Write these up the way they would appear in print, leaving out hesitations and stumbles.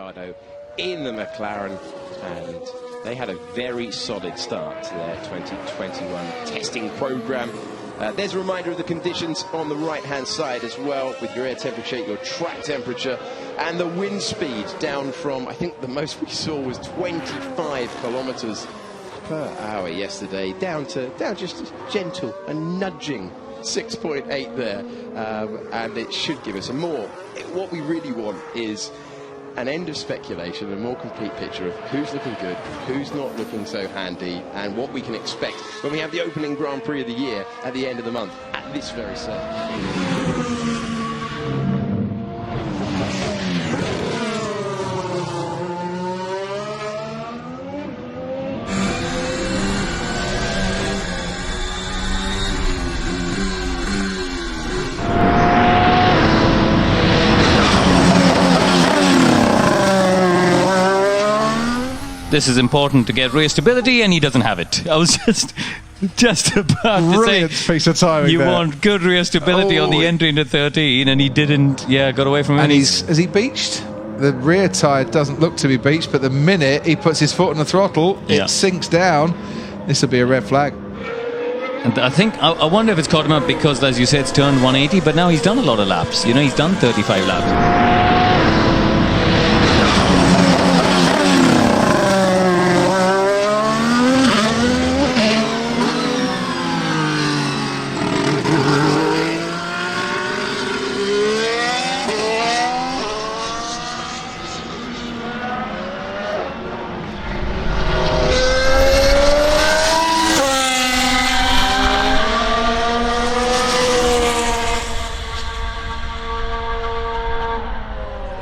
Ricciardo in the McLaren, and they had a very solid start to their 2021 testing program. There's a reminder of the conditions on the right-hand side as well, with your air temperature, your track temperature, and the wind speed down from, I think the most we saw was 25 kilometers per hour yesterday, down just a gentle and nudging 6.8 there, and it should give us a more. What we really want is an end of speculation, a more complete picture of who's looking good, who's not looking so handy, and what we can expect when we have the opening Grand Prix of the year at the end of the month at this very circuit. This is important to get rear stability, and he doesn't have it. I was just about to Brilliant say, piece of timing you there. want good rear stability on the entry into 13, and he didn't. Yeah, got away from him. And has he beached? The rear tyre doesn't look to be beached, but the minute he puts his foot on the throttle, it sinks down. This will be a red flag. And I think, I wonder if it's caught him up because, as you said, it's turned 180, but now he's done a lot of laps. You know, he's done 35 laps.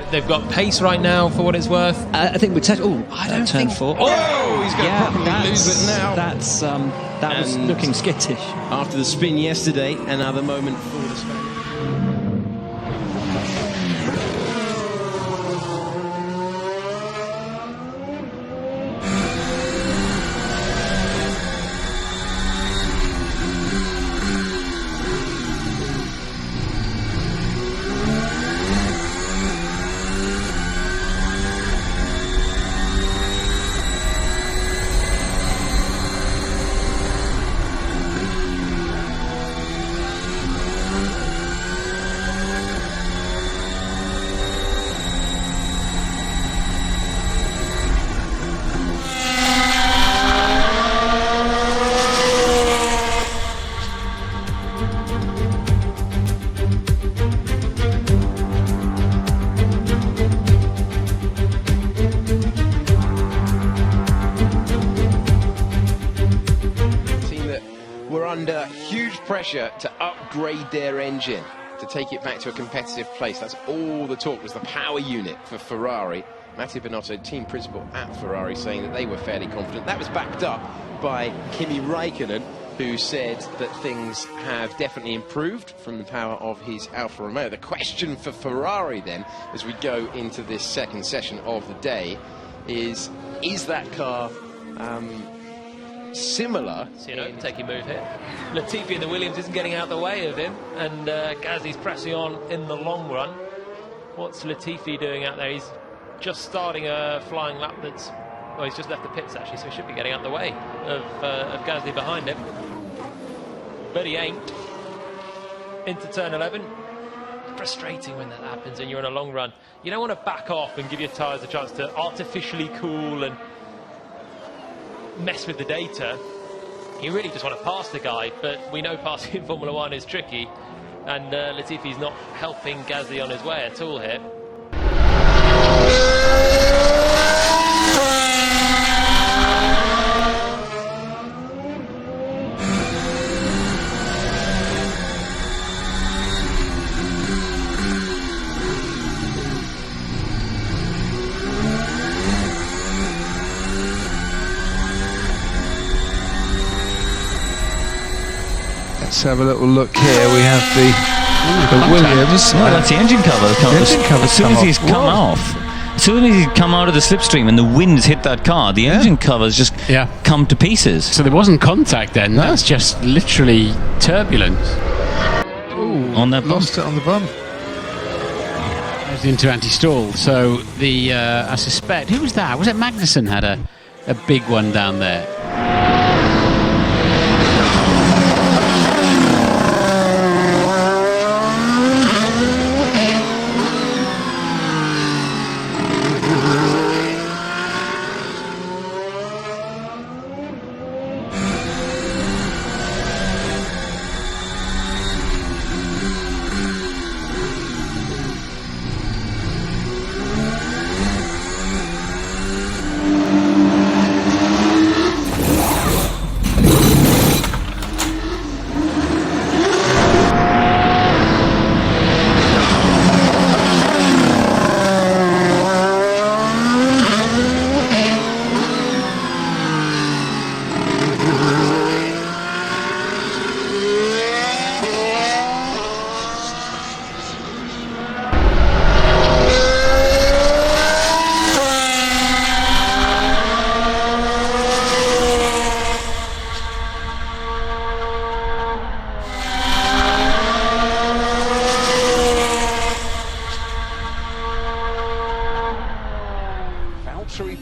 They've got pace right now, for what it's worth. I think we're I don't turn think... 4. Oh, he's going to probably lose it now. That was looking skittish. After the spin yesterday, another moment for the Spaniard. Under huge pressure to upgrade their engine to take it back to a competitive place. That's all the talk, was the power unit for Ferrari. Matteo Binotto, team principal at Ferrari, saying that they were fairly confident. That was backed up by Kimi Räikkönen, who said that things have definitely improved from the power of his Alfa Romeo. The question for Ferrari then, as we go into this second session of the day, is that car similar? So, taking move here. Latifi in the Williams isn't getting out of the way of him, and Gasly's pressing on in the long run. What's Latifi doing out there? He's just starting a flying lap that's... Well, he's just left the pits, actually, so he should be getting out of the way of Gasly behind him. But he ain't. Into turn 11. Frustrating when that happens and you're on a long run. You don't want to back off and give your tyres a chance to artificially cool and mess with the data. You really just want to pass the guy, but we know passing in Formula 1 is tricky, and Latifi's not helping Gasly on his way at all here. Let's have a little look here. We have the Williams. No, that's the engine cover. As soon as he's come off, as soon as he's come out of the slipstream and the winds hit that car, the engine covers just come to pieces. So there wasn't contact then. No. That's just literally turbulence. Ooh, on that bump. Lost it on the bump. was into anti-stall. So the I suspect, who was that? Was it Magnussen had a big one down there?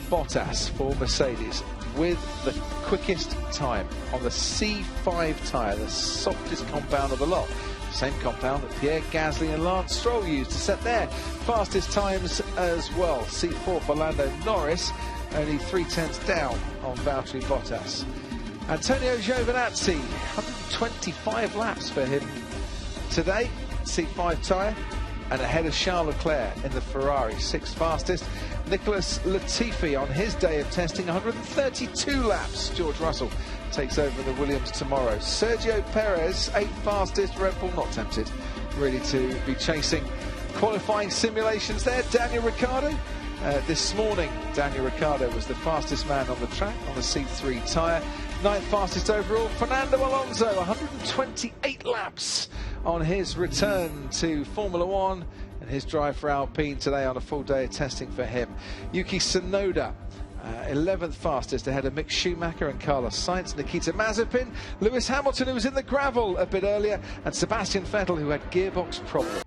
Bottas for Mercedes with the quickest time on the C5 tyre, the softest compound of the lot. Same compound that Pierre Gasly and Lance Stroll used to set their fastest times as well. C4 for Lando Norris, only 0.3 down on Valtteri Bottas. Antonio Giovinazzi, 125 laps for him today, C5 tyre, and ahead of Charles Leclerc in the Ferrari, 6th fastest. Nicholas Latifi on his day of testing, 132 laps. George Russell takes over the Williams tomorrow. Sergio Perez, 8th fastest. Red Bull not tempted really to be chasing qualifying simulations there. Daniel Ricciardo, this morning Daniel Ricciardo was the fastest man on the track on the C3 tyre. 9th fastest overall. Fernando Alonso, 128 laps on his return to Formula One, and his drive for Alpine today on a full day of testing for him. Yuki Tsunoda, 11th fastest, ahead of Mick Schumacher and Carlos Sainz. Nikita Mazepin, Lewis Hamilton, who was in the gravel a bit earlier, and Sebastian Vettel, who had gearbox problems.